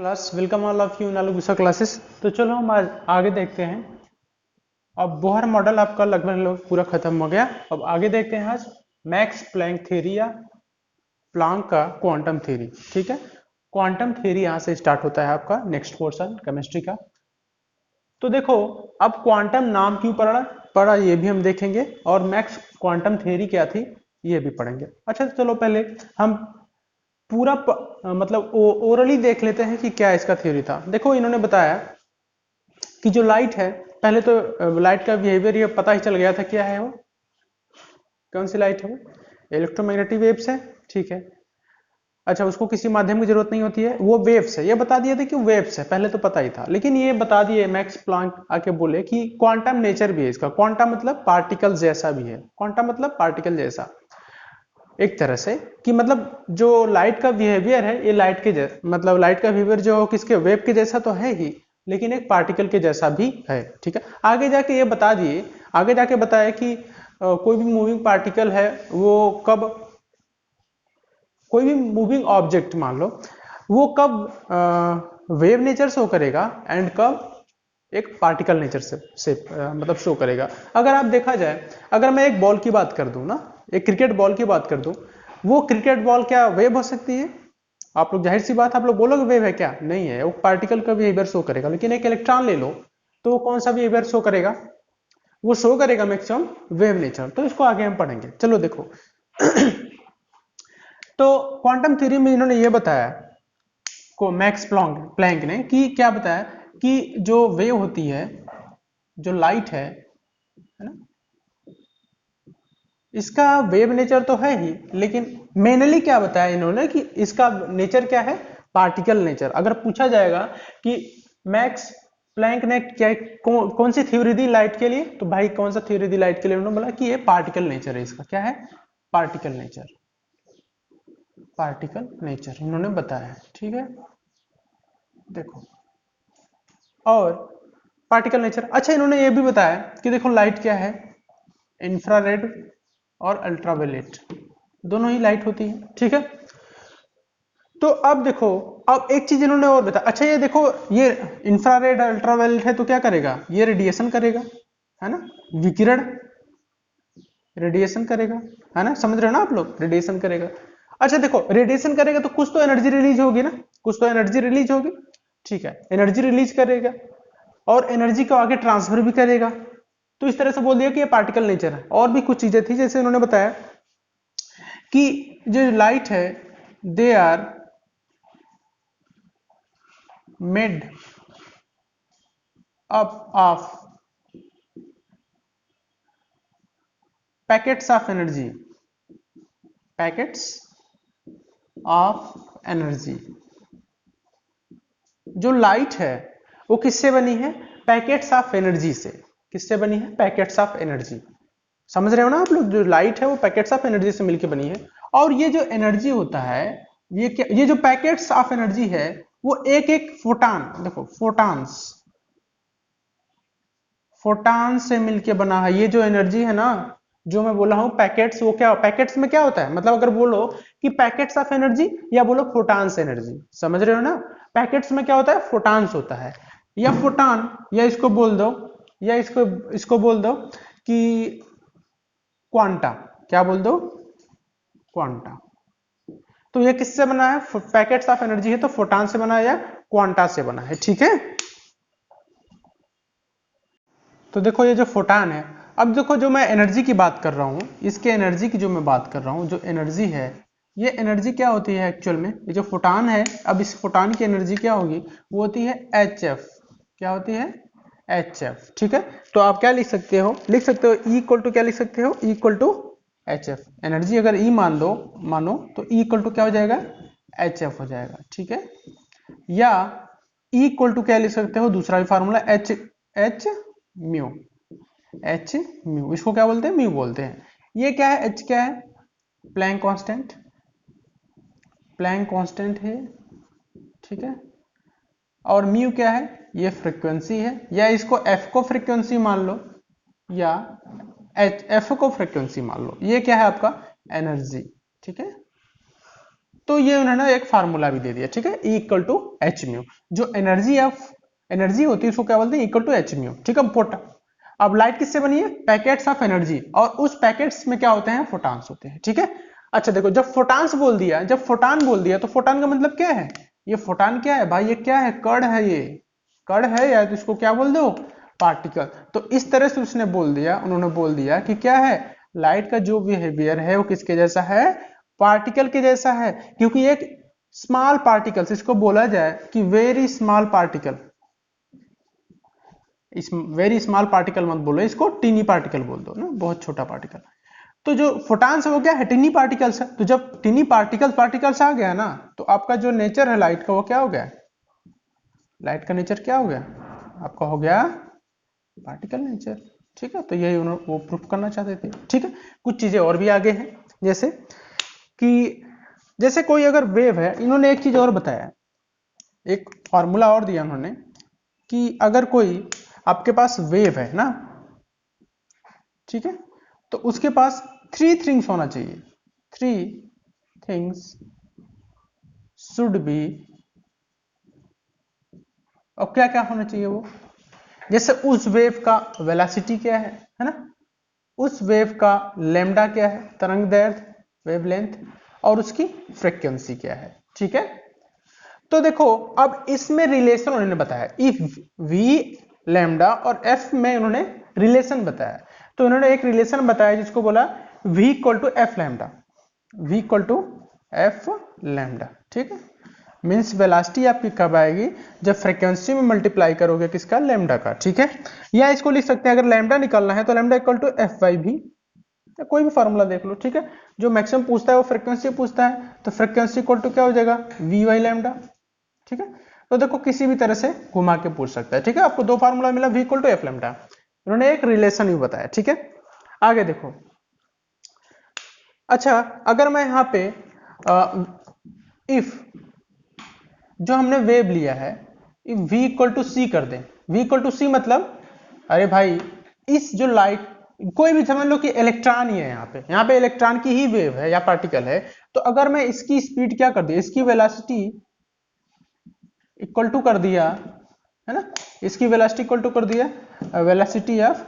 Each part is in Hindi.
Class welcome all of you in आलूगुसा क्लासेस। तो चलो हम आज आगे देखते हैं। अब बोहर मॉडल आपका लगभग पूरा खत्म हो गया। अब आगे देखते हैं आज मैक्स प्लैंक थ्योरी या प्लैंक का क्वांटम थ्योरी। ठीक है, क्वांटम थ्योरी यहाँ से स्टार्ट होता है आपका नेक्स्ट पोर्शन केमिस्ट्री का। तो देखो, अब क्वांटम नाम क्यों पड़ा ये भी हम देखेंगे, और मैक्स क्वांटम थ्योरी क्या थी ये भी पढ़ेंगे। अच्छा चलो पहले हम पूरा मतलब ओरली देख लेते हैं कि क्या इसका थ्योरी था। देखो इन्होंने बताया कि जो लाइट है, पहले तो लाइट का बिहेवियर ये पता ही चल गया था क्या है वो, कौन सी लाइट है वो, इलेक्ट्रोमैग्नेटिक वेव्स है। ठीक है, अच्छा उसको किसी माध्यम की जरूरत नहीं होती है, वो वेव्स है, ये बता दिया था कि वेव्स है, पहले तो पता ही था। लेकिन ये बता दिए मैक्स प्लैंक आके बोले कि क्वांटम नेचर भी है इसका। क्वांटम मतलब पार्टिकल जैसा भी है, क्वांटम मतलब पार्टिकल जैसा एक तरह से, कि मतलब जो लाइट का बिहेवियर है ये लाइट के मतलब लाइट का बिहेवियर जो किसके, वेव के जैसा तो है ही, लेकिन एक पार्टिकल के जैसा भी है। ठीक है, आगे जाके ये बता दिए, आगे जाके बताया कि कोई भी मूविंग पार्टिकल है वो कब, कोई भी मूविंग ऑब्जेक्ट मान लो, वो कब वेव नेचर शो करेगा एंड कब एक पार्टिकल नेचर से मतलब शो करेगा। अगर आप देखा जाए, अगर मैं एक बॉल की बात कर दूं ना, एक क्रिकेट बॉल की बात कर दूं, वो क्रिकेट बॉल क्या वेव हो सकती है? आप लोग जाहिर सी बात आप लोग बोलोगे वेव है क्या? नहीं है, वो पार्टिकल का बिहेवियर शो करेगा। लेकिन एक इलेक्ट्रॉन ले लो तो वो कौन सा बिहेवियर शो करेगा? वो शो करेगा मैक्सिमम वेव नेचर। तो इसको आगे हम पढ़ेंगे। चलो देखो तो क्वांटम थ्योरी में इन्होंने ये बताया को मैक्स प्लैंक ने कि क्या बताया कि जो वेव होती है, जो लाइट है ना, इसका वेव नेचर तो है ही, लेकिन मेनली क्या बताया इन्होंने कि इसका नेचर क्या है, पार्टिकल नेचर। अगर पूछा जाएगा कि मैक्स प्लैंक ने क्या कौन सी थ्योरी दी लाइट के लिए, तो भाई कौन सा थ्योरी दी लाइट के लिए? उन्होंने बोला कि ये पार्टिकल नेचर है इसका। क्या है? पार्टिकल नेचर, पार्टिकल नेचर इन्होंने बताया। ठीक है, देखो और पार्टिकल नेचर। अच्छा इन्होंने ये भी बताया कि देखो लाइट क्या है, इंफ्रारेड और अल्ट्रावायलेट, दोनों ही लाइट होती है। ठीक है, तो अब देखो, अब एक चीज इन्होंने और बताया। अच्छा ये देखो, ये इंफ्रारेड अल्ट्रावायलेट है तो क्या करेगा, ये रेडिएशन करेगा, है ना, विकिरण, रेडिएशन करेगा, है ना, समझ रहे हो ना आप लोग, रेडिएशन करेगा। अच्छा देखो, रेडिएशन करेगा तो कुछ तो एनर्जी रिलीज होगी ना, कुछ तो एनर्जी रिलीज होगी। ठीक है, एनर्जी रिलीज करेगा और एनर्जी को आगे ट्रांसफर भी करेगा। तो इस तरह से बोल दिया कि ये पार्टिकल नेचर है। और भी कुछ चीजें थी, जैसे उन्होंने बताया कि जो लाइट है they are made up of packets of energy, packets of energy. जो लाइट है वो किससे बनी है? पैकेट्स ऑफ एनर्जी से। किससे बनी है? Packets of energy. समझ रहे हो ना आप लोग, जो लाइट है वो पैकेट्स ऑफ एनर्जी से मिलकर बनी है। और ये जो एनर्जी होता है, ये क्या, ये जो पैकेट्स ऑफ एनर्जी है वो एक एक फोटान, देखो फोटान्स, फोटान से मिलके बना है। ये जो एनर्जी है ना, जो मैं बोला हूं पैकेट्स, वो क्या, पैकेट्स में क्या होता है, मतलब अगर बोलो कि पैकेट्स ऑफ एनर्जी या बोलो फोटान्स एनर्जी, समझ रहे हो ना। पैकेट्स में क्या होता है? फोटान्स होता है, या फोटान, या इसको बोल दो, या इसको बोल दो कि क्वांटा। क्या बोल दो? क्वांटा। तो ये किससे बना है? पैकेट्स ऑफ एनर्जी है तो फोटान से बना है या क्वांटा से बना है। ठीक है, तो देखो ये जो फोटान है, अब देखो जो मैं एनर्जी की बात कर रहा हूं, इसके एनर्जी की जो मैं बात कर रहा हूं, जो एनर्जी है, ये एनर्जी क्या होती है एक्चुअल में? ये जो फोटान है, अब इस फोटान की एनर्जी क्या होगी? वो होती है एच एफ। क्या होती है? H F. ठीक है, तो आप क्या लिख सकते हो? लिख सकते हो E इक्वल टू, क्या लिख सकते हो? E equal to H F. Energy अगर E मान दो, मानो तो E इक्वल टू क्या हो जाएगा? एच एफ हो जाएगा। ठीक है, या E इक्वल टू क्या लिख सकते हो? दूसरा भी formula, H H mu, H mu, इसको क्या बोलते हैं? म्यू बोलते हैं। ये क्या है? एच क्या है? प्लैंक कांस्टेंट, प्लैंक कांस्टेंट है। ठीक है, और म्यू क्या है? ये फ्रीक्वेंसी है, या इसको एफ को फ्रीक्वेंसी मान लो, या एफ को फ्रीक्वेंसी मान लो। ये क्या है आपका? एनर्जी। ठीक है, तो ये उन्होंने एक फार्मूला भी दे दिया, ठीक है, E equal to H mu. जो एनर्जी होती है उसको क्या बोलते हैं, इक्वल टू एच म्यू, ठीक है। अब लाइट किससे बनी है, पैकेट्स ऑफ एनर्जी, और उस पैकेट्स में क्या होते हैं, फोटॉन्स होते हैं, ठीक है। अच्छा देखो, जब फोटॉन्स बोल दिया, जब फोटॉन बोल दिया, तो फोटॉन का मतलब क्या है, ये फोटॉन क्या है भाई, ये क्या है, कण है, ये कण है, या तो इसको क्या बोल दो, पार्टिकल। तो इस तरह से उसने बोल दिया, उन्होंने बोल दिया कि क्या है, लाइट का जो बिहेवियर है वो किसके जैसा है, पार्टिकल के जैसा है। क्योंकि एक स्मॉल पार्टिकल्स, इसको बोला जाए कि वेरी स्मॉल पार्टिकल, इस वेरी स्मॉल पार्टिकल मत बोलो, इसको टीनी पार्टिकल बोल दो ना, बहुत छोटा पार्टिकल। तो जो फोटॉन्स है वो क्या है, टीनी पार्टिकल्स है। तो जब टीनी पार्टिकल्स आ गया ना, तो आपका जो नेचर है लाइट का वो क्या हो गया, लाइट का नेचर क्या हो गया, आपका हो गया पार्टिकल नेचर, ठीक है। तो यही उन्होंने वो प्रूफ करना चाहते थे, ठीक है। कुछ चीजें और भी आगे हैं, जैसे कि जैसे कोई अगर वेव है, इन्होंने एक चीज और बताया, एक फॉर्मूला और दिया उन्होंने, कि अगर कोई आपके पास वेव है ना, ठीक है, तो उसके पास 3 थिंग्स होना चाहिए, 3 थिंग्स शुड बी, और क्या क्या होना चाहिए वो, जैसे उस वेव का वेलोसिटी क्या है ना, उस वेव का लैम्डा क्या है, तरंग दैर्ध्य, वेवलेंथ, और उसकी फ्रीक्वेंसी क्या है, ठीक है। तो देखो अब इसमें रिलेशन उन्होंने बताया, इफ वी लैम्डा और एफ में उन्होंने रिलेशन बताया। तो उन्होंने एक रिलेशन बताया जिसको बोला v equal to F lambda, v equal to F lambda, ठीक है। मीन्स वेलोसिटी आपकी कब आएगी, जब फ्रीक्वेंसी में मल्टीप्लाई करोगे किसका, लैम्डा का, ठीक है। या इसको लिख सकते हैं, अगर लैम्डा निकालना है तो lambda equal to F by भी, कोई भी फॉर्मूला देख लो, ठीक है। जो मैक्सिमम पूछता है वो फ्रीक्वेंसी पूछता है, तो फ्रीक्वेंसी इक्वल टू क्या हो जाएगा, वी बाई लैम्डा, ठीक है। तो देखो किसी भी तरह से घुमा के पूछ सकता है, ठीक है। आपको दो फार्मूला मिला, v equal to F lambda, उन्होंने एक रिलेशन भी बताया, ठीक है। आगे देखो, अच्छा अगर मैं यहाँ पे इफ जो हमने वेव लिया है, इफ v इक्वल टू सी कर दें, v इक्वल टू सी मतलब, अरे भाई इस जो लाइट, कोई भी समझ लो कि इलेक्ट्रॉन ही है, यहाँ पे इलेक्ट्रॉन की ही वेव है या पार्टिकल है, तो अगर मैं इसकी स्पीड क्या कर दी, इसकी वेलोसिटी इक्वल टू कर दिया, है ना, इसकी वेलोसिटी इक्वल टू कर दिया velocity of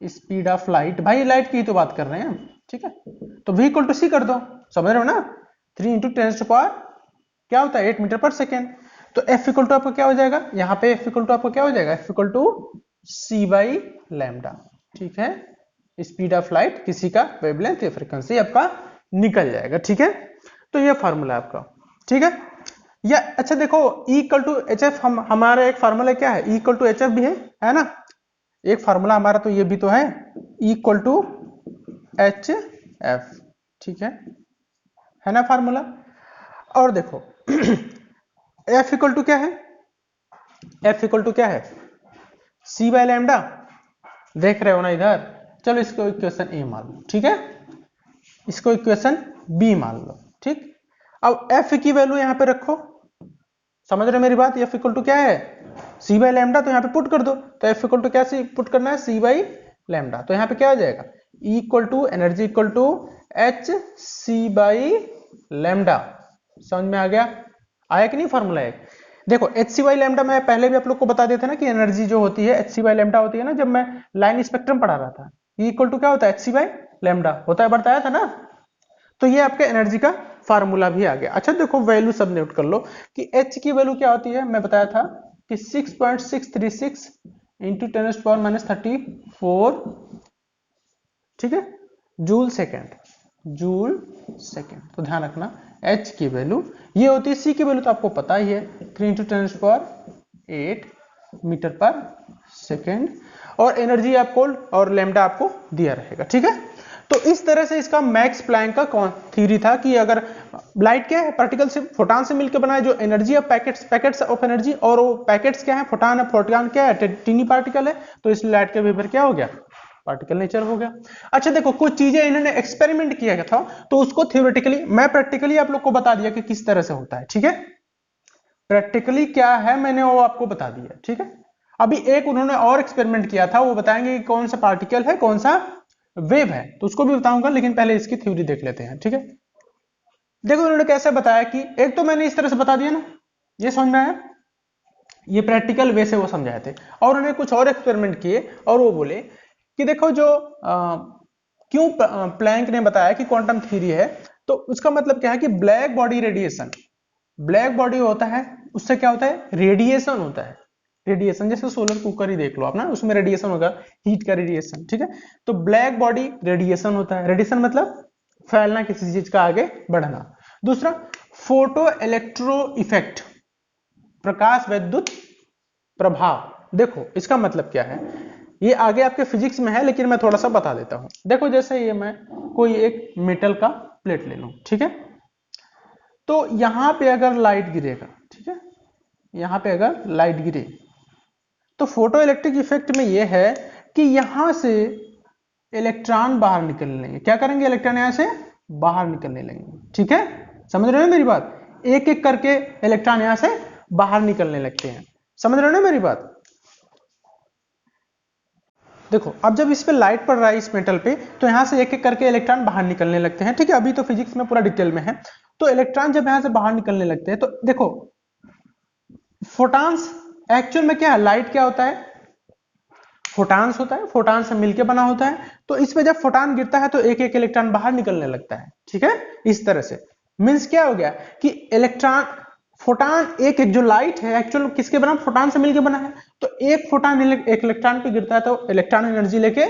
speed of light, भाई लाइट की ही तो बात कर रहे हैं हम, ठीक है। तो v इक्वल टू सी कर दो, समझ रहे हो ना, 3 इंटू 10 पावर क्या होता है 8 मीटर पर सेकेंड। तो f इक्वल टू आपका क्या हो जाएगा, यहाँ पे f इक्वल टू आपका क्या हो जाएगा, f equal to C by lambda, ठीक है। स्पीड ऑफ लाइट, किसी का वेवलेंथ या फ्रीक्वेंसी आपका निकल जाएगा, ठीक है। तो ये फॉर्मूला है आपका, ठीक है। या अच्छा देखो, E equal to H F, हमारा एक फार्मूला क्या है, E equal to H F भी है ना, एक फार्मूला हमारा तो ये भी तो है, E equal to H F, ठीक है ना फार्मूला। और देखो F इक्वल टू क्या है, F इक्वल टू क्या है, C बाय लैम्डा, देख रहे हो ना इधर। चलो इसको इक्वेशन ए मान लो, ठीक है, इसको इक्वेशन बी मान लो, ठीक। अब F की वैल्यू यहां पे रखो, समझ रहे हो मेरी बात, F इक्वल टू क्या है, C बाई लैम्डा, तो यहाँ पे पुट कर दो। तो F इक्वल टू क्या पुट करना है, C बाई लैम्डा, तो यहाँ पे क्या आ जाएगा, E equal to energy equal to H C by lambda. समझ में आ गया, आया कि नहीं फॉर्मूला एक। देखो एच सी बाई लैम्डा मैं पहले भी आप लोग को बता देता ना कि एनर्जी जो होती है एच सी बाई लैम्डा होती है ना, जब मैं लाइन स्पेक्ट्रम पढ़ा रहा था, E इक्वल टू क्या होता है, एच सी बाई लैम्डा होता है, बताया था ना। तो ये आपके एनर्जी का फार्मूला भी आ गया। अच्छा देखो वैल्यू सब नोट कर लो कि H की वैल्यू क्या होती है, मैं बताया था कि 6.636 इंटू 10 पावर माइनस 34, ठीक है, जूल सेकेंड। तो ध्यान रखना H की वैल्यू ये होती है, C की वैल्यू तो आपको पता ही है 3 इंटू 10 पावर 8 मीटर पर सेकेंड, और एनर्जी आपको और लैम्डा आपको दिया रहेगा, ठीक है। तो इस तरह से इसका मैक्स प्लैंक का थ्योरी था कि अगर लाइट क्या है, पार्टिकल से फोटॉन से मिलकर बना है, जो energy of packets of energy, और वो पैकेट्स क्या है, फोटॉन क्या है, टीनी पार्टिकल है, तो इस लाइट का बिहेवियर क्या हो गया, पार्टिकल नेचर हो गया। अच्छा देखो कुछ चीजें इन्होंने एक्सपेरिमेंट किया था, तो उसको थ्योरेटिकली, मैं प्रैक्टिकली आप लोग को बता दिया कि किस तरह से होता है, ठीक है। प्रैक्टिकली क्या है मैंने वो आपको बता दिया, ठीक है। अभी एक उन्होंने और एक्सपेरिमेंट किया था, वो बताएंगे कि कौन सा पार्टिकल है, कौन सा वेव है, तो उसको भी बताऊंगा, लेकिन पहले इसकी थ्योरी देख लेते हैं। ठीक है, देखो उन्होंने कैसे बताया कि एक तो मैंने इस तरह से बता दिया ना, ये समझ में आया, ये प्रैक्टिकल वे से वो समझाए थे। और उन्होंने कुछ और एक्सपेरिमेंट किए और वो बोले कि देखो जो क्यों प्लैंक ने बताया कि क्वांटम थ्योरी है, तो उसका मतलब क्या है कि black body radiation, black body होता है उससे क्या होता है, रेडिएशन होता है। रेडिएशन जैसे सोलर कुकर ही देख लो आप ना, उसमें रेडिएशन होगा, हीट का रेडिएशन। ठीक है, तो ब्लैक बॉडी रेडिएशन होता है, रेडिएशन मतलब फैलना, किसी चीज का आगे बढ़ना। दूसरा फोटो इलेक्ट्रो इफेक्ट, प्रकाश विद्युत प्रभाव। देखो इसका मतलब क्या है, ये आगे आपके फिजिक्स में है लेकिन मैं थोड़ा सा बता देता हूं। देखो जैसे ये मैं कोई एक मेटल का प्लेट ले लूं, ठीक है, तो यहां पे अगर लाइट गिरेगा, ठीक है, यहां पे अगर लाइट गिरे तो फोटो इलेक्ट्रिक इफेक्ट में यह है कि यहां से इलेक्ट्रॉन बाहर निकलने लगेंगे। क्या करेंगे, इलेक्ट्रॉन यहां से बाहर निकलने लगेंगे। ठीक है, समझ रहे हो मेरी बात, एक एक करके इलेक्ट्रॉन यहां से बाहर निकलने लगते हैं। समझ रहे हो ना मेरी बात। देखो अब जब इस पे लाइट पड़ रहा है इस मेटल पे, तो यहां से एक एक करके इलेक्ट्रॉन बाहर निकलने लगते हैं। ठीक है, अभी तो फिजिक्स में पूरा डिटेल में है। तो इलेक्ट्रॉन जब यहां से बाहर निकलने लगते हैं, तो देखो फोटॉन्स एक्चुअल में क्या है, लाइट क्या होता है, फोटॉन्स होता है, फोटॉन से मिलकर बना होता है। तो इस पे जब फोटॉन गिरता है तो एक एक इलेक्ट्रॉन बाहर निकलने लगता है। ठीक है, इस तरह से मींस क्या हो गया कि इलेक्ट्रॉन, फोटॉन एक एक जो लाइट है एक्चुअल किसके बना, फोटॉन से मिलकर बना है। तो एक फोटॉन एक इलेक्ट्रॉन पे गिरता है तो इलेक्ट्रॉन एनर्जी लेके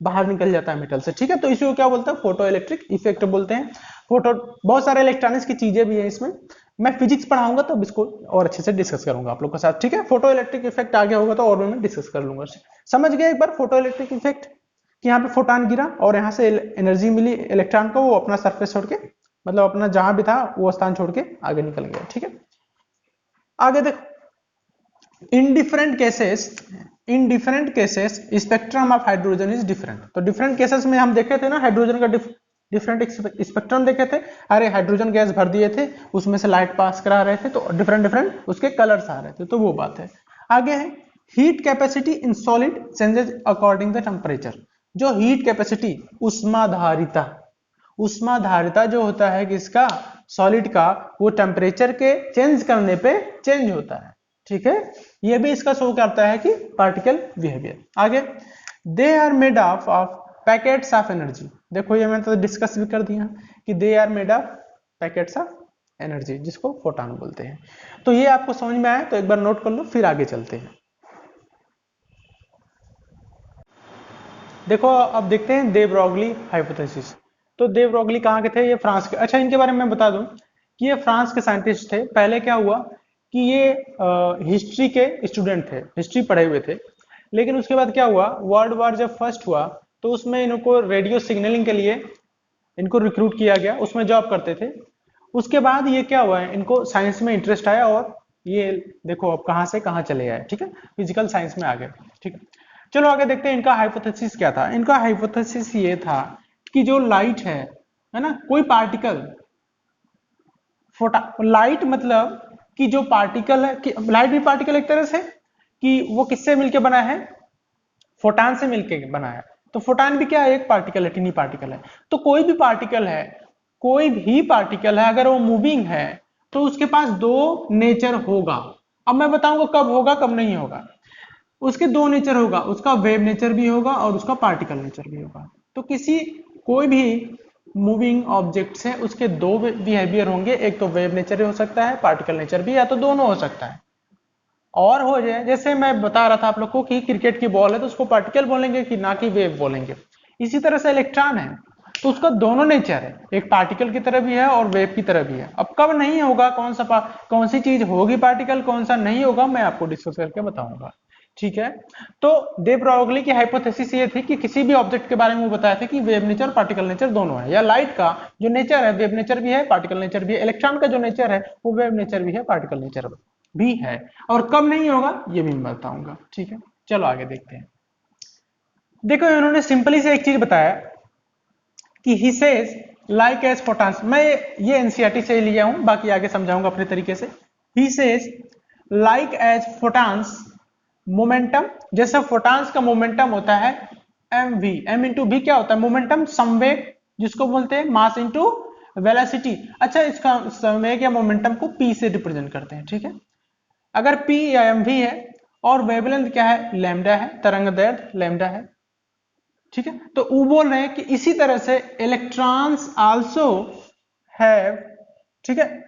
बाहर निकल जाता है मेटल से। ठीक है, तो इसको क्या बोलते हैं, फोटो इलेक्ट्रिक इफेक्ट बोलते हैं। फोटो, बहुत सारे इलेक्ट्रॉनिक्स की चीजें भी है इसमें, मैं फिजिक्स पढ़ाऊंगा तो इसको और अच्छे से डिस्कस करूंगा आप लोग के साथ। ठीक है, फोटो इलेक्ट्रिक इफेक्ट आगे होगा तो और भी मैं डिस्कस कर लूंगा। समझ गए एक बार फोटो इलेक्ट्रिक इफेक्ट, कि यहाँ पे फोटॉन गिरा और यहाँ से एनर्जी मिली इलेक्ट्रॉन को, वो अपना सरफेस छोड़ के, मतलब अपना जहां भी था वो स्थान छोड़ के आगे निकल गया। ठीक है, आगे देखो, in different cases spectrum of hydrogen is different. तो डिफरेंट केसेस में हम देखे थे ना, हाइड्रोजन का डिफरेंट स्पेक्ट्रम देखे थे। अरे हाइड्रोजन गैस भर दिए थे, उसमें से लाइट पास करा रहे थे, तो डिफरेंट उसके कलर्स आ रहे थे, तो वो बात है। आगे है heat capacity in solid changes according the temperature. जो हीट कैपेसिटी, उष्माधारिता, उष्माधारिता जो होता है किसका, सॉलिड का, वो टेम्परेचर के चेंज करने पे चेंज होता है। ठीक है, ये भी इसका शो करता है कि पार्टिकल बिहेवियर। आगे they are made of packets of energy. देखो ये मैंने तो डिस्कस भी कर दिया कि they are made of packets of energy, जिसको फोटॉन बोलते हैं। तो ये आपको समझ में आया तो एक बार नोट कर लो, फिर आगे चलते हैं। देखो अब देखते हैं दे ब्रॉगली हाइपोथेसिस। तो दे ब्रॉगली कहाँ के थे, ये फ्रांस के। अच्छा इनके बारे में मैं बता दूं कि ये फ्रांस के साइंटिस्ट थे। पहले क्या हुआ कि ये हिस्ट्री के स्टूडेंट थे, हिस्ट्री पढ़े हुए थे। लेकिन उसके बाद क्या हुआ, वर्ल्ड वॉर जब फर्स्ट हुआ तो उसमें इनको रेडियो सिग्नलिंग के लिए इनको रिक्रूट किया गया, उसमें जॉब करते थे। उसके बाद ये क्या हुआ है, इनको साइंस में इंटरेस्ट आया और ये देखो अब कहाँ से कहाँ चले आए। ठीक है, फिजिकल साइंस में आ गए। ठीक है, चलो आगे देखते हैं इनका हाइपोथेसिस क्या था। इनका हाइपोथेसिस ये था कि जो लाइट है ना, कोई पार्टिकल, लाइट मतलब कि जो पार्टिकल है, कि लाइट भी पार्टिकल एक तरह से, कि वो किससे मिलके बना है, फोटॉन से मिलके बना है। तो फोटॉन भी क्या है, एक पार्टिकल है, टीनी पार्टिकल है। तो कोई भी पार्टिकल है, कोई भी पार्टिकल है, अगर वो मूविंग है तो उसके पास दो नेचर होगा। अब मैं बताऊंगा कब होगा कब नहीं होगा। उसके दो नेचर होगा, उसका वेव नेचर भी होगा और उसका पार्टिकल नेचर भी होगा। तो किसी, कोई भी मूविंग ऑब्जेक्ट से उसके दो बिहेवियर होंगे, एक तो वेव नेचर हो सकता है, पार्टिकल नेचर भी, या तो दोनों हो सकता है। और हो जाए, जैसे मैं बता रहा था आप लोग को कि क्रिकेट की बॉल है तो उसको पार्टिकल बोलेंगे कि ना कि वेव बोलेंगे। इसी तरह से इलेक्ट्रॉन है तो उसका दोनों नेचर है, एक पार्टिकल की तरह भी है और वेव की तरह भी है। अब कब नहीं होगा, कौन सी चीज होगी पार्टिकल, कौन सा नहीं होगा, मैं आपको डिस्कस करके बताऊंगा। ठीक है, तो दे ब्रॉगली की हाइपोथेसिस ये थी कि किसी भी ऑब्जेक्ट के बारे में वो बताया था कि वेव नेचर पार्टिकल नेचर दोनों है, या लाइट का जो नेचर है वेव नेचर भी है पार्टिकल नेचर भी है, इलेक्ट्रॉन का जो नेचर है वो वेव नेचर भी है पार्टिकल नेचर भी है। और कब नहीं होगा ये भी मैं बताऊंगा। ठीक है, चलो आगे देखते हैं। देखो इन्होंने सिंपली से एक चीज बताया कि he says like as photons. मैं ये एनसीईआरटी से लिया हूं, बाकी आगे समझाऊंगा अपने तरीके से। He says like as photons momentum, जैसा फोटॉन्स का मोमेंटम होता है M V, M into V क्या होता है? मोमेंटम, संवेग, जिसको बोलते हैं मास इंटू वेलोसिटी। अच्छा, इसका संवेग या मोमेंटम को पी से रिप्रेजेंट करते हैं, ठीक है। अगर पी या एम वी है और वेवलेंथ क्या है? लैम्डा है, तरंग दैर्ध्य लैम्डा है, ठीक है। तो वो बोल रहे हैं कि इसी तरह से इलेक्ट्रॉन्स आल्सो हैव, ठीक है,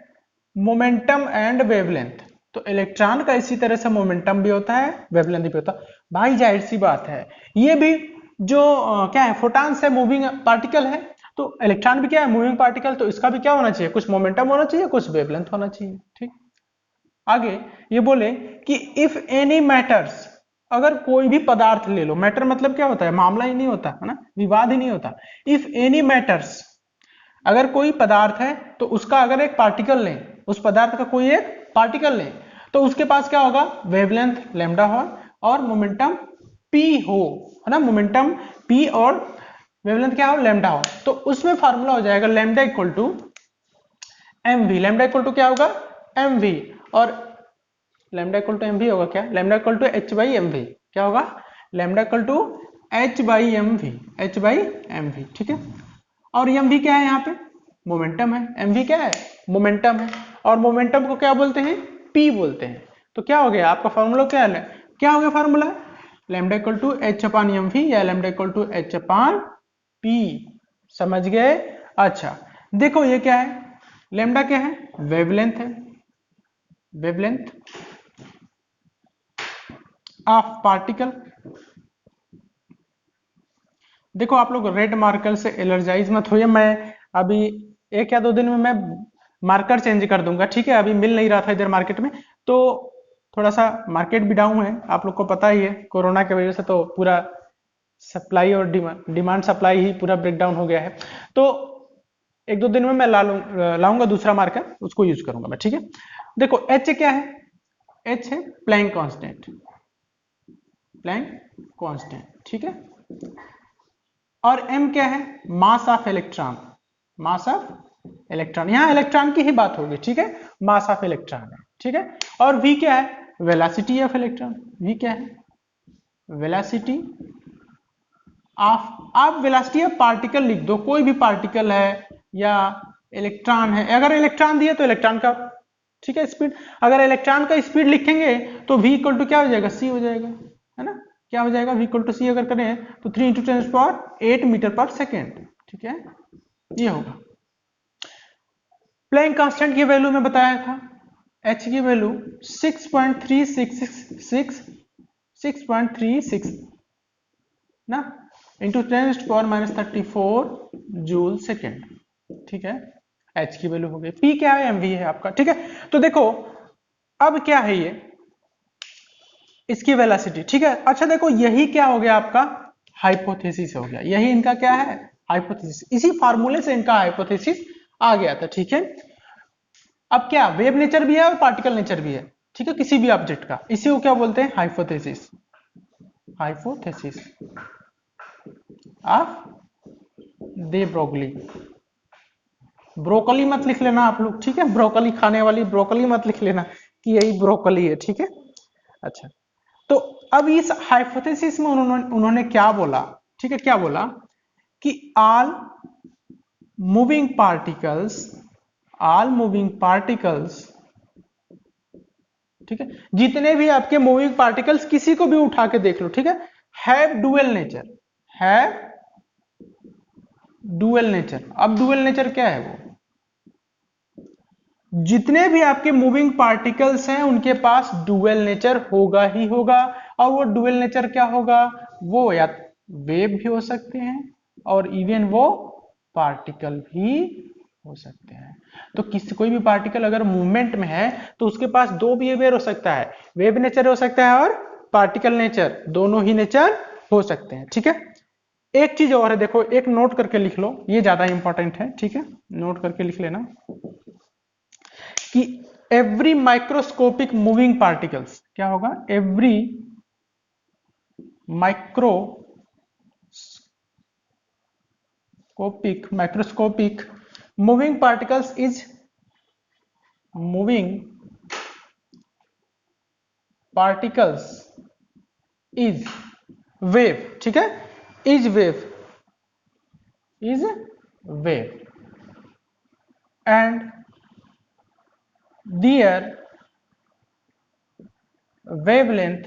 मोमेंटम एंड वेवलेंथ। तो इलेक्ट्रॉन का इसी तरह से मोमेंटम भी होता है, वेवलेंथ भी होता है। भाई जाहिर सी बात है, ये भी जो क्या है, फोटॉन्स है, मूविंग पार्टिकल है, तो इलेक्ट्रॉन भी क्या है? Moving particle. तो इसका भी क्या होना चाहिए? कुछ मोमेंटम होना चाहिए, कुछ वेवलेंथ होना चाहिए, ठीक। आगे ये बोले कि इफ एनी मैटर्स, अगर कोई भी पदार्थ ले लो, मैटर मतलब क्या होता है? मामला ही नहीं होता है ना, विवाद ही नहीं होता। इफ एनी मैटर्स, अगर कोई पदार्थ है तो उसका अगर एक पार्टिकल लें, उस पदार्थ का कोई एक पार्टिकल लें, तो उसके पास क्या होगा? वेवलेंथ लैम्डा हो और मोमेंटम p हो, है ना, मोमेंटम p और वेवलेंथ क्या हो? लैम्डा हो। तो उसमें फार्मूला हो जाएगा lambda equal to M V. Lambda equal to क्या होगा? M V. और lambda equal to M V होगा क्या? Lambda equal to H by M V. क्या होगा? Lambda equal to H by M V, H by M V, ठीक है। और एम वी क्या है? यहाँ पे मोमेंटम है। एम वी क्या है? मोमेंटम है। और मोमेंटम को क्या बोलते हैं? पी बोलते हैं। तो क्या हो गया आपका फॉर्मूला? क्या है? क्या हो गया formula? Lambda equal to H upon M V या lambda equal to H upon P. समझ गए? अच्छा, देखो ये क्या है? लैम्डा क्या है? वेवलेंथ है, वेवलेंथ ऑफ पार्टिकल। देखो आप लोग रेड मार्कर से एलर्जाइज मत होइए, मैं अभी 1 या 2 दिन में मैं मार्कर चेंज कर दूंगा, ठीक है। अभी मिल नहीं रहा था इधर मार्केट में, तो थोड़ा सा मार्केट भी डाउन है, आप लोग को पता ही है, कोरोना की वजह से तो पूरा सप्लाई और डिमांड सप्लाई ही पूरा ब्रेकडाउन हो गया है। तो 1-2 दिन में मैं लाऊंगा दूसरा मार्कर, उसको यूज करूंगा मैं, ठीक है। देखो एच क्या है? एच है प्लैंक कांस्टेंट, प्लैंक कांस्टेंट, ठीक है। और m क्या है? Mass of electron, mass of electron. यहां इलेक्ट्रॉन की ही बात होगी, ठीक है, मास ऑफ इलेक्ट्रॉन है, ठीक है। और v क्या है? Velocity of electron. v क्या है? वेलोसिटी ऑफ, आप वेलोसिटी ऑफ पार्टिकल लिख दो, कोई भी पार्टिकल है या इलेक्ट्रॉन है। अगर इलेक्ट्रॉन दिया तो इलेक्ट्रॉन का, ठीक है, स्पीड। अगर इलेक्ट्रॉन का स्पीड लिखेंगे तो v इक्वल टू क्या हो जाएगा? c हो जाएगा, है ना। क्या हो जाएगा? v इक्वल टू c अगर करें तो 3 × 10⁸ मीटर पर सेकेंड, ठीक है, ये होगा। प्लैंक कांस्टेंट की वैल्यू में बताया था, h की वैल्यू 6.366 ना, इंटू 10⁻34 जूल सेकेंड, ठीक है। h की वैल्यू हो गई। p क्या है? mv है आपका, ठीक है। तो देखो अब क्या है ये, इसकी वेलोसिटी, ठीक है। अच्छा देखो यही क्या हो गया आपका? हाइपोथेसिस हो गया। यही इनका क्या है? हाइपोथेसिस। इसी फार्मूले से इनका हाइपोथेसिस आ गया था, ठीक है। अब क्या वेव नेचर भी है और पार्टिकल नेचर भी है, ठीक है, किसी भी ऑब्जेक्ट का। इसी को क्या बोलते हैं? Hypothesis, hypothesis of they Broglie. Broccoli मत लिख लेना आप लोग, ठीक है, ब्रोकली खाने वाली ब्रोकली मत लिख लेना कि यही ब्रोकली है, ठीक है। अच्छा, तो अब इस हाइपोथेसिस में उन्होंने क्या बोला, ठीक है, क्या बोला कि all moving particles, all moving particles, ठीक है, जितने भी आपके मूविंग पार्टिकल्स, किसी को भी उठा के देख लो, ठीक है, have dual nature, have dual nature. अब डुअल नेचर क्या है? वो जितने भी आपके मूविंग पार्टिकल्स हैं उनके पास डुअल नेचर होगा ही होगा। और वो डुअल नेचर क्या होगा? वो या वेव भी हो सकते हैं और इवन वो पार्टिकल भी हो सकते हैं। तो कोई भी पार्टिकल अगर मूवमेंट में है तो उसके पास दो बिहेवियर हो सकता है, वेव नेचर हो सकता है और पार्टिकल नेचर, दोनों ही नेचर हो सकते हैं, ठीक है। एक चीज और है, देखो एक नोट करके लिख लो, ये ज्यादा इंपॉर्टेंट है, ठीक है, नोट करके लिख लेना कि एवरी माइक्रोस्कोपिक मूविंग पार्टिकल्स, क्या होगा? Every microscopic moving particles is moving particles is wave, ठीक है। Is wave and their wavelength,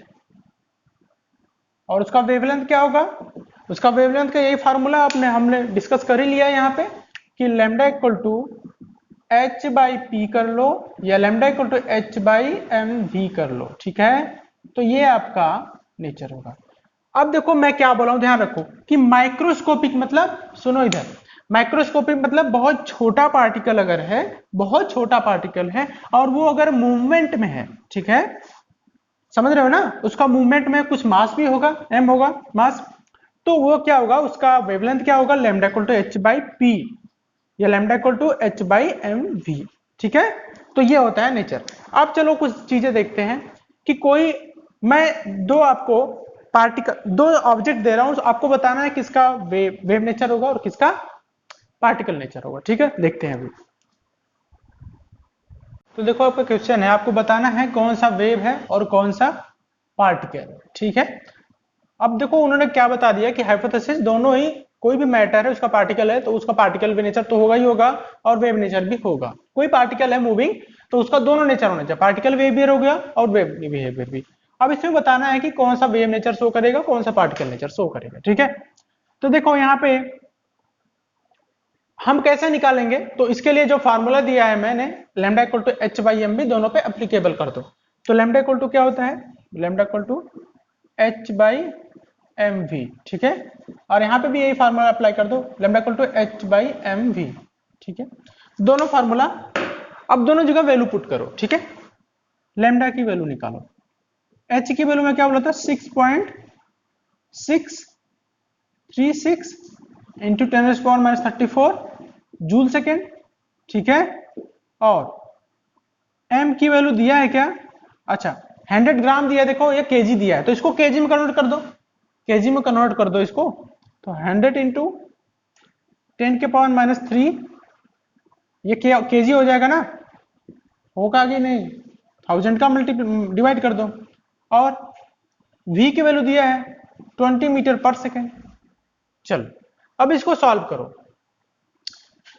और उसका वेवलेंथ क्या होगा, उसका वेवलेंथ का यही फार्मूला आपने हमने डिस्कस कर ही लिया है यहाँ पे कि lambda equal to h by P कर लो या lambda equal to h by M V कर लो, ठीक है। तो ये आपका नेचर होगा। अब देखो मैं क्या बोला हूं, ध्यान रखो कि माइक्रोस्कोपिक मतलब, सुनो इधर, माइक्रोस्कोपिक मतलब बहुत छोटा पार्टिकल अगर है, बहुत छोटा पार्टिकल है और वो अगर मूवमेंट में है, ठीक है, समझ रहे हो ना, उसका मूवमेंट में कुछ मास भी होगा, m होगा मास, तो वो क्या होगा, उसका वेवलेंथ क्या होगा, lambda equal to h by P या lambda equal to h by M V, ठीक है। तो ये होता है नेचर। अब चलो कुछ चीजें देखते हैं कि कोई, मैं दो आपको पार्टिकल, दो ऑब्जेक्ट दे रहा हूं, आपको बताना है किसका वेव नेचर होगा और किसका पार्टिकल नेचर होगा, ठीक है। देखते हैं अभी। तो देखो आपका क्वेश्चन है, आपको बताना है कौन सा वेव है और कौन सा पार्टिकल, ठीक है। अब देखो उन्होंने क्या बता दिया कि हाइपोथेसिस दोनों ही, कोई भी मैटर है उसका पार्टिकल है तो उसका पार्टिकल भी नेचर तो होगा ही होगा और वेव नेचर भी होगा। कोई पार्टिकल है मूविंग तो उसका दोनों नेचर होना चाहिए, पार्टिकल बिहेवियर हो गया और वेव बिहेवियर भी। अब इसमें बताना है कि कौन सा वेव नेचर शो करेगा, कौन सा पार्टिकल नेचर शो करेगा, ठीक है। तो देखो यहाँ पे हम कैसे निकालेंगे, तो इसके लिए जो फार्मूला दिया है मैंने, lambda equal to h by M B, दोनों पे एप्लीकेबल कर दो। तो लैम्डा इक्वल टू क्या होता है, lambda equal to h by M V, ठीक है। और यहाँ पे भी यही फार्मूला अप्लाई कर दो, lambda equal to h by M V, ठीक है। दोनों फार्मूला, अब दोनों जगह वैल्यू पुट करो, ठीक है। लैम्डा की वैल्यू निकालो, h की वैल्यू में क्या बोला था, 6.636 इंटू 10⁻34 जूल सेकेंड, ठीक है। और m की वैल्यू दिया है क्या, अच्छा 100 ग्राम दिया है, देखो ये केजी दिया है तो इसको केजी में कन्वर्ट कर दो, केजी में कन्वर्ट कर दो इसको, तो 100 इंटू 10⁻³ ये केजी हो जाएगा ना, होगा कि नहीं, 1000 का डिवाइड कर दो। और v की वैल्यू दिया है 20 मीटर पर सेकेंड। चलो अब इसको सॉल्व करो,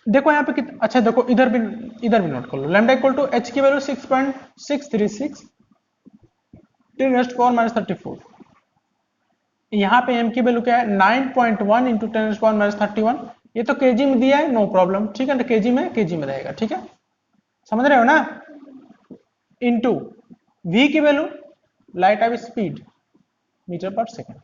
देखो यहाँ पे कितना, अच्छा देखो इधर भी नोट कर लो, लैम्डा इक्वल टू h की वैल्यू 6.636 10⁻34, यहाँ पे m की वैल्यू क्या है 9.1 इंटू 10⁻31, ये तो केजी में दिया है, नो प्रॉब्लम, ठीक है, तो केजी में रहेगा, ठीक है, समझ रहे हो ना। इंटू v की value light of speed metre पर सेकेंड।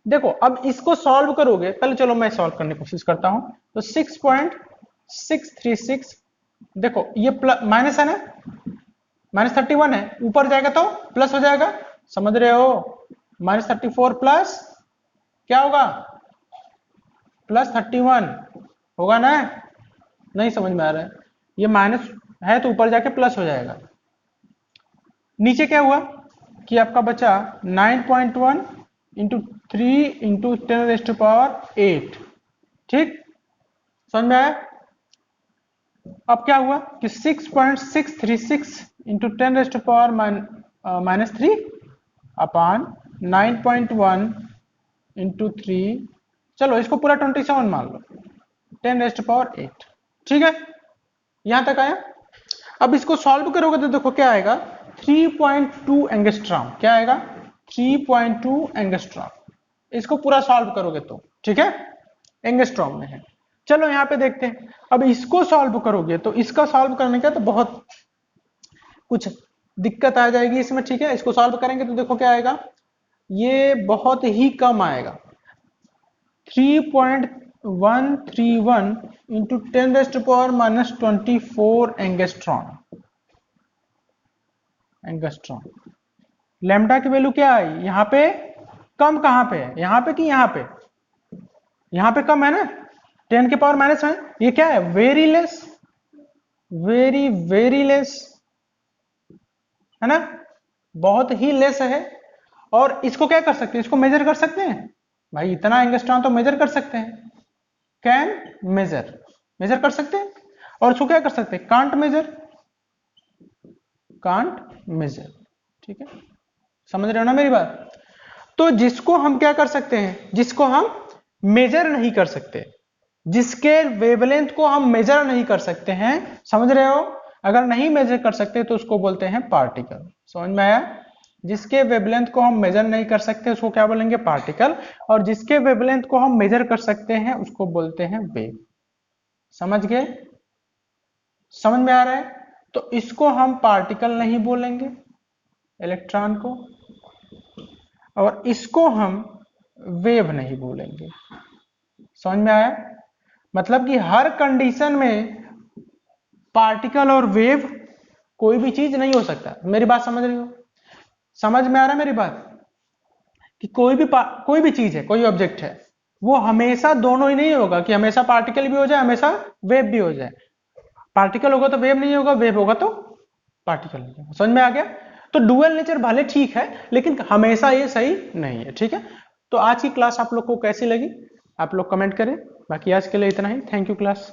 देखो अब इसको सॉल्व करोगे, पहले चलो मैं सॉल्व करने की कोशिश करता हूं, तो 6.636, देखो ये माइनस है ना, -31 है, ऊपर जाएगा तो प्लस हो जाएगा, समझ रहे हो, -34 प्लस क्या होगा, +31 होगा ना, नहीं समझ में आ रहा है, ये माइनस है तो ऊपर जाके प्लस हो जाएगा। नीचे क्या हुआ कि आपका बचा 9.1 इंटू 3 इंटू 10⁻8, ठीक, समझ में आया। अब क्या हुआ कि 6.636 इंटू 10⁻³ अपान 9.1 इंटू 3, चलो इसको पूरा 27 मान लो, 10⁻8, ठीक है, यहां तक आया। अब इसको सॉल्व करोगे तो देखो क्या आएगा, 3.2 एंगस्ट्रॉम, क्या आएगा 3.2 एंगस्ट्रॉम, इसको पूरा सॉल्व करोगे तो, ठीक है, एंगस्ट्रॉम में है। चलो यहाँ पे देखते हैं, अब इसको सॉल्व करोगे तो इसका सॉल्व करने का तो बहुत कुछ दिक्कत आ जाएगी इसमें, ठीक है। इसको सॉल्व करेंगे तो देखो क्या आएगा, ये बहुत ही कम आएगा, 3.131 इंटू 10⁻⁻24 एंगस्ट्रॉन। लैम्डा की वैल्यू क्या आई, यहाँ पे कम, कहां पे है, यहाँ पे कि यहाँ पे, यहाँ पे कम है ना, 10 के पावर माइनस है, ये क्या है, वेरी लेस, वेरी लेस है ना, बहुत ही लेस है। और इसको क्या कर सकते हैं, इसको मेजर कर सकते हैं भाई, इतना एंगस्ट्रॉन तो मेजर कर सकते हैं, कैन मेजर कर सकते हैं। और इसको क्या कर सकते हैं, कांट मेजर, ठीक है, समझ रहे हो ना मेरी बात। तो जिसको हम क्या कर सकते हैं, जिसको हम मेजर नहीं कर सकते, जिसके वेवलेंथ को हम मेजर नहीं कर सकते हैं, समझ रहे हो? अगर नहीं मेजर कर सकते तो उसको बोलते हैं पार्टिकल। समझ में आया? जिसके वेवलेंथ को हम मेजर नहीं कर सकते उसको क्या बोलेंगे? पार्टिकल। और जिसके वेवलेंथ को हम मेजर कर सकते हैं उसको बोलते हैं वेव। समझ गए? समझ में आ रहा है? तो इसको हम पार्टिकल नहीं बोलेंगे, इलेक्ट्रॉन को, और इसको हम वेव नहीं बोलेंगे। समझ में आया? मतलब कि हर कंडीशन में पार्टिकल और वेव कोई भी चीज नहीं हो सकता। मेरी बात समझ रही हो? समझ में आ रहा है मेरी बात? कि कोई भी चीज है, कोई ऑब्जेक्ट है, वो हमेशा दोनों ही नहीं होगा कि हमेशा पार्टिकल भी हो जाए हमेशा वेव भी हो जाए। पार्टिकल होगा तो वेव नहीं होगा, वेव होगा तो पार्टिकल नहीं होगा। समझ में आ गया? तो डुअल नेचर भले ठीक है लेकिन हमेशा ये सही नहीं है। ठीक है? तो आज की क्लास आप लोग को कैसी लगी आप लोग कमेंट करें। बाकी आज के लिए इतना ही। Thank you class.